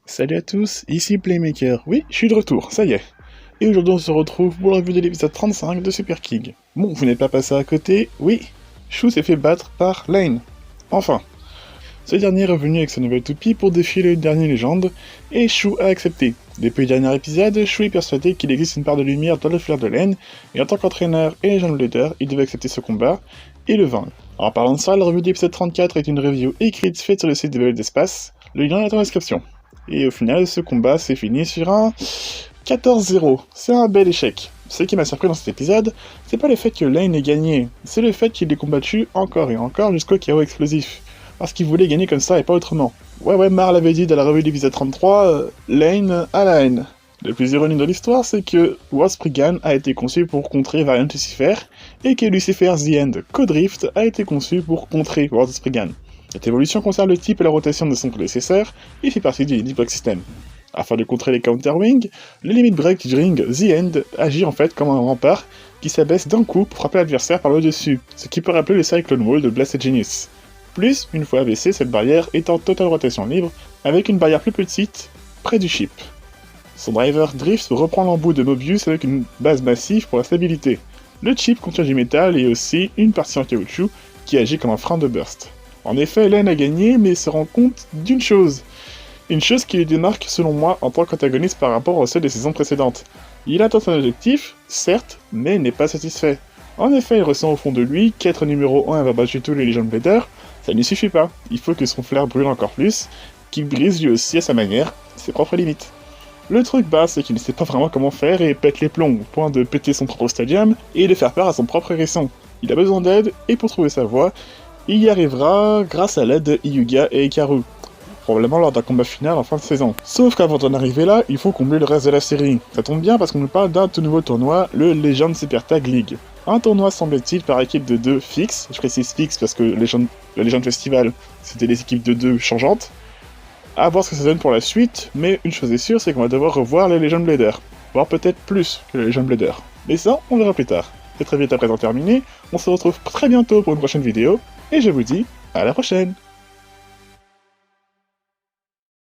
Salut à tous, ici Playmaker. Oui, je suis de retour, ça y est. Et aujourd'hui on se retrouve pour la revue de l'épisode 35 de Super King. Bon, vous n'êtes pas passé à côté, oui, Shu s'est fait battre par Lane. Enfin. Ce dernier est revenu avec sa nouvelle toupie pour défier le dernier légende, et Shu a accepté. Depuis le dernier épisode, Shu est persuadé qu'il existe une part de lumière dans le flair de Lane, et en tant qu'entraîneur et légende leader, il devait accepter ce combat, et le vaincre. En parlant de ça, la revue de l'épisode 34 est une review écrite faite sur le site de Belle d'Espace, le lien est dans la description. Et au final, ce combat s'est fini sur un 14-0, c'est un bel échec. Ce qui m'a surpris dans cet épisode, c'est pas le fait que Lane ait gagné, c'est le fait qu'il ait combattu encore et encore jusqu'au chaos explosif. Parce qu'il voulait gagner comme ça et pas autrement. Ouais, Mar l'avait dit dans la revue de l'épisode 33, Lane à la haine. Le plus ironique de l'histoire, c'est que War Spriggan a été conçu pour contrer Variant Lucifer, et que Lucifer The End Co-Drift a été conçu pour contrer War Spriggan. Cette évolution concerne le type et la rotation de son prédécesseur, et fait partie du Limit Break System. Afin de contrer les Counter-Wing, le Limit Break Ring The End agit en fait comme un rempart qui s'abaisse d'un coup pour frapper l'adversaire par le dessus, ce qui peut rappeler le Cyclone Wall de Blasted Genius. Plus, une fois abaissée, cette barrière est en totale rotation libre, avec une barrière plus petite, près du chip. Son driver Drift reprend l'embout de Mobius avec une base massive pour la stabilité. Le chip contient du métal et aussi une partie en caoutchouc qui agit comme un frein de burst. En effet, Lane a gagné, mais se rend compte d'une chose. Une chose qui le démarque, selon moi, en tant qu'antagoniste par rapport à ceux des saisons précédentes. Il atteint son objectif, certes, mais n'est pas satisfait. En effet, il ressent au fond de lui qu'être numéro 1 et avoir battu tous les Legion Blader, ça ne suffit pas. Il faut que son flair brûle encore plus, qu'il brise lui aussi à sa manière ses propres limites. Le truc c'est qu'il ne sait pas vraiment comment faire et pète les plombs, au point de péter son propre stadium et de faire peur à son propre hérisson. Il a besoin d'aide, et pour trouver sa voie, il y arrivera grâce à l'aide de Hyuga et Hikaru, probablement lors d'un combat final en fin de saison. Sauf qu'avant d'en arriver là, il faut combler le reste de la série. Ça tombe bien parce qu'on nous parle d'un tout nouveau tournoi, le Legend Super Tag League. Un tournoi semble-t-il par équipe de 2 fixe, je précise fixe parce que le Legend Festival, c'était des équipes de 2 changeantes. À voir ce que ça donne pour la suite, mais une chose est sûre, c'est qu'on va devoir revoir les Legion Blader, voire peut-être plus que les Legion Blader. Mais ça, on verra plus tard. C'est très vite à présent terminé, on se retrouve très bientôt pour une prochaine vidéo, et je vous dis à la prochaine.